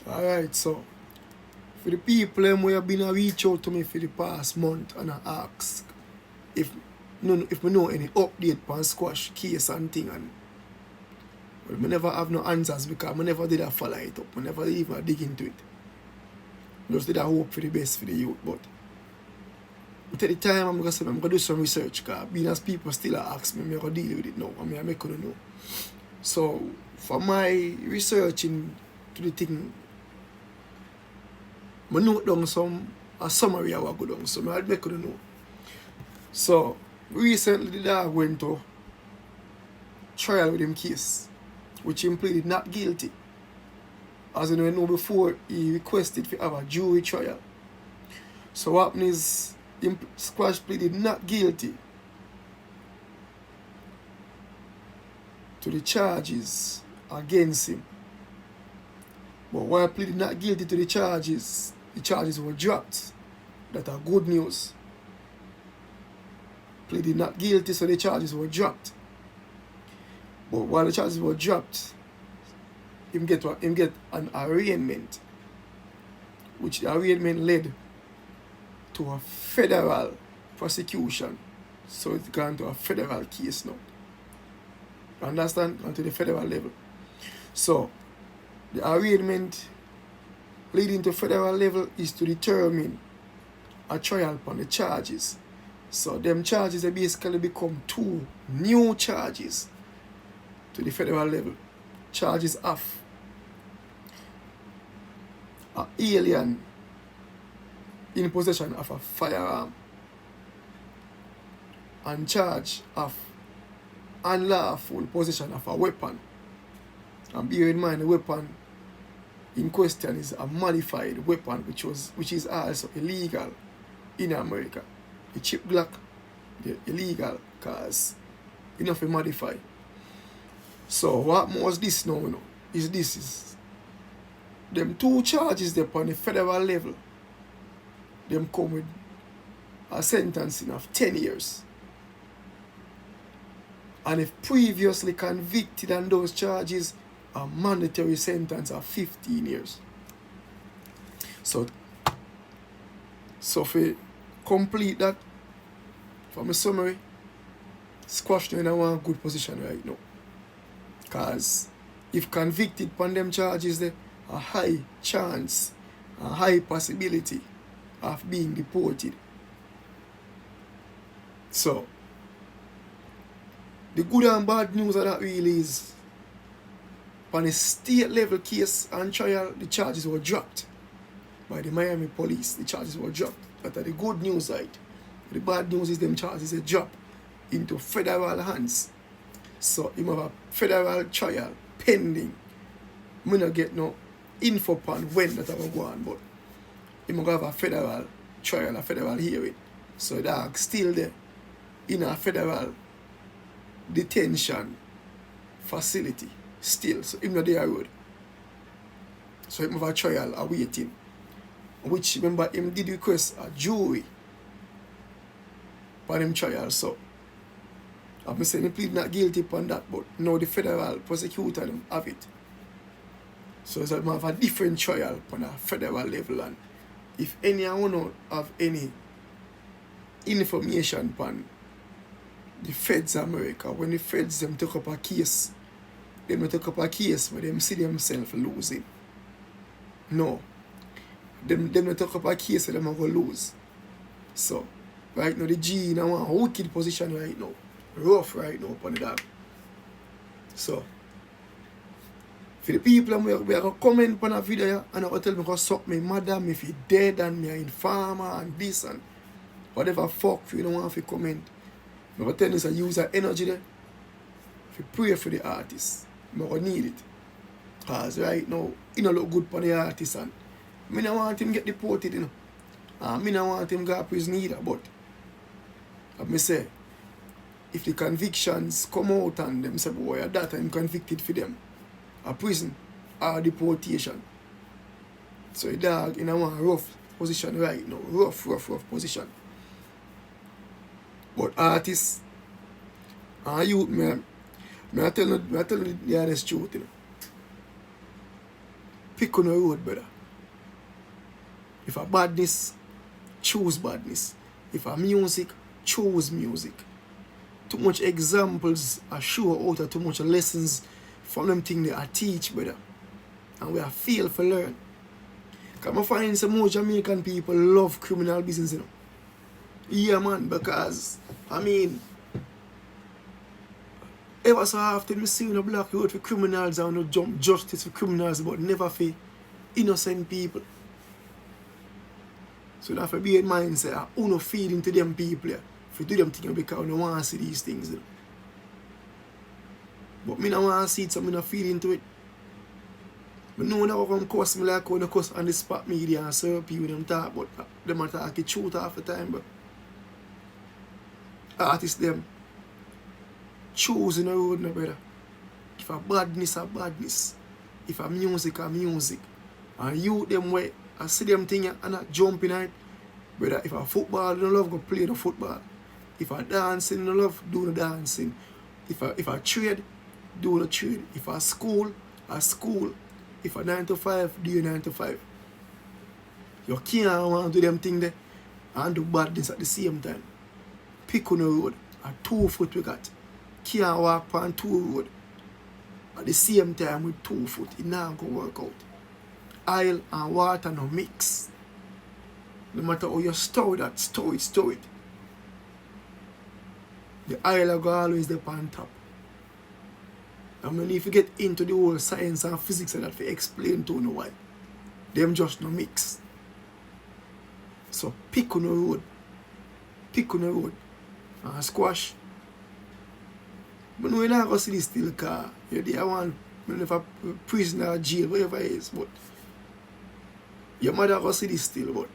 Alright, so for the people who have been a reach out to me for the past month and I ask if we know any update on squash case and thing, and well, I never have no answers because I never did a follow it up. I never even dig into it. Just did a hope for the best for the youth, but at the time I'm gonna do some research because being as people still ask me, I'm gonna deal with it now. I mean I make know. So for my researching to the thing, I note down a summary of what go down, so I make know. So recently the dog went to trial with him case, which him pleaded not guilty. As you know before, he requested to have a jury trial. So what happened is Squash pleaded not guilty to the charges against him. But while pleading not guilty to the charges were dropped. That are good news. Pleaded not guilty, so the charges were dropped. But while the charges were dropped, him get an arraignment, which the arraignment led to a federal prosecution. So it's gone to a federal case now. Understand? Gone to the federal level. So the arraignment leading to federal level is to determine a trial upon the charges. So them charges have basically become 2 new charges to the federal level. Charges of an alien in possession of a firearm and charge of unlawful possession of a weapon. And bear in mind the weapon in question is a modified weapon which is also illegal in America. The chip Glock, the illegal cause enough to modify. So what was this now? Is them 2 charges there upon the federal level. Them come with a sentencing of 10 years. And if previously convicted on those charges, a mandatory sentence of 15 years. So for complete that, for my summary, Squash in a good position right now. Because if convicted upon them charges, there a high chance, a high possibility of being deported. So the good and bad news of that really is, on a state level case and trial, the charges were dropped by the Miami police. The charges were dropped. That are the good news side. The bad news is them charges are dropped into federal hands. So you have a federal trial pending. I don't get no info upon when that will go on, but you have a federal trial, a federal hearing. So dog still there in a federal detention facility. Still, so him not there road. So him have a trial awaiting. Which remember him did request a jury for him trial. So I've been saying he plead not guilty upon that, but now the federal prosecutor them have it. So it's have a different trial upon a federal level, and if anyone have any information upon the feds of America, when the feds them took up a case, them took up a case where them see themselves losing. No. Them took up a case where them are going to lose. So, right now the G in a wicked position right now. Rough right now upon the dog. So, for the people we are going to comment on a video and I will tell me to suck me madam if he dead and me a informer and this and whatever fuck you don't want to comment. I will tell you to use that energy there. If you pray for the artist. I will need it. Because right now, it don't look good for the artist and I don't want him get deported, you know. And I don't want him go to prison either, but I say, if the convictions come out and them say, boy, at that time convicted for them, a prison or deportation. So the dog in a rough position right now, rough position. But artists and youth, I tell you the honest truth, you know. Pick on the road, brother. If a badness, choose badness. If a music, choose music. Too much examples are show out of too much lessons from them things they are teach, brother. And we are feel for learn. Because I find some more Jamaican people love criminal business, you know. Yeah, man, because, I mean, ever so often we see on a black road for criminals and no jump justice for criminals, but never for innocent people. So you have to be in mind, say, who no feed into them people, yeah, if you do them things because you don't want to see these things. You know. But me don't want to see it, so I don't feed into it. I know that come cuss me like when they cuss on the spot media and serve people them talk, but them are talking truth half the time, but artists them choose in the road, no brother. If a badness, a badness. If a music, a music. And you them way, I see them thing and not jumping on it. Brother, if a football you love, go play the football. If a dancing you love, do the dancing. If a trade, do the trade. If a school, a school. If a 9 to 5, do your 9 to 5. You can't want to do them thing there and do badness at the same time. Pick on the road. A 2 foot we got. Can't walk on 2 road at the same time with 2 foot. It not going to work out. Oil and water no mix. No matter how you store that, store it. The oil will always be on top. I mean, if you get into the whole science and physics and that, to explain to you why. Them just no mix. So pick on the road. Pick on the road. And squash. But no, you're not going to see this still car. You're there one, if a prisoner or jail, whatever it is. But your mother going to see this still. But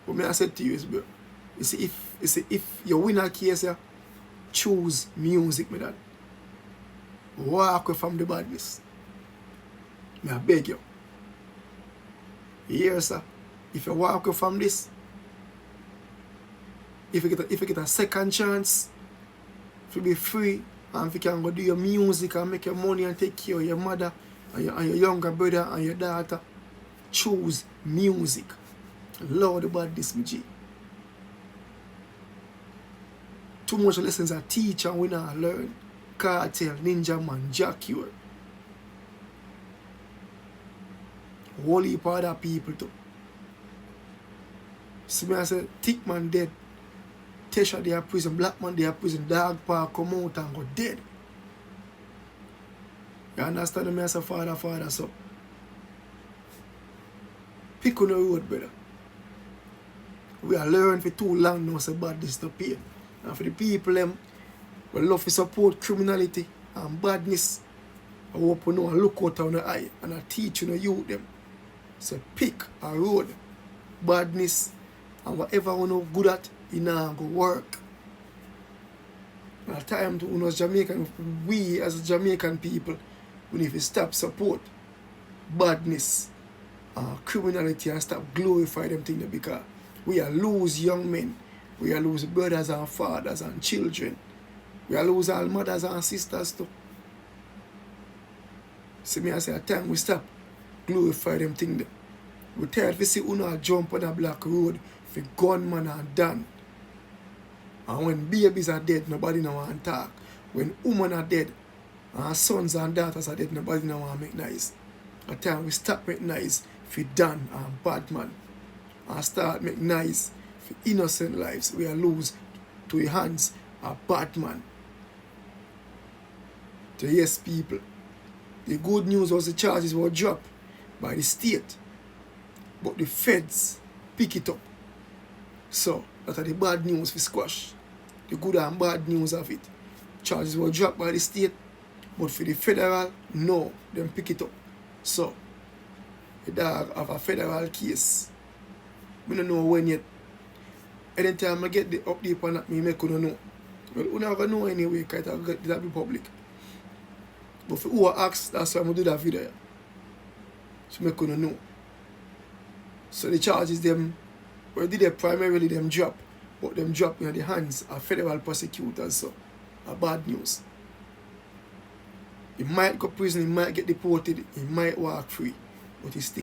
what I said to you is, bro, you see, if you win a case, yeah, choose music, my dad. Walk away from the badness. I beg you. You hear, sir? If you walk away from this, if you get a second chance to be free, and if you can go do your music and make your money and take care of your mother and your younger brother and your daughter, choose music. Lord about this, my G. Too much lessons I teach and we not learn. Cartel, Ninja Man, Jacure. Whole heap of other people too. See me I say, Thick Man dead. Tesha they are prison, Black Man they are prison, Dog Park come out and go dead. You understand me as a father, so pick on the road, brother. We are learning for too long now so badness to pay. And for the people them we love to support criminality and badness, I hope you know and look out on the eye and I teach you youth them. So pick a road, badness, and whatever you know good at, it not go work. At time to us Jamaican, we as Jamaican people, we need to stop support badness and criminality and stop glorify them things because we are lose young men, we are lose brothers and fathers and children. We are lose all mothers and sisters too. See me I say at time we stop glorify them things. We tired to see who jump on a black road for gunman and done. And when babies are dead, nobody no want to talk. When women are dead, and sons and daughters are dead, nobody no want to make noise. At time we stop make noise for done and bad man. And start make noise for innocent lives. We are lose to the hands of bad man. So yes, people, the good news was the charges were dropped by the state, but the feds pick it up. So that are the bad news for squash. The good and bad news of it. Charges were dropped by the state, but for the federal, no, them pick it up. So the dog have a federal case. I don't know when yet. Anytime I get the update on that, me make you know. Well, you never know anyway, because it'll be public. But for who asks, that's why I'm going to do that video. So make you know. So the charges them, well, they primarily them drop, but them drop in the hands of federal prosecutors, so a bad news. He might go to prison, he might get deported, he might walk free, but he still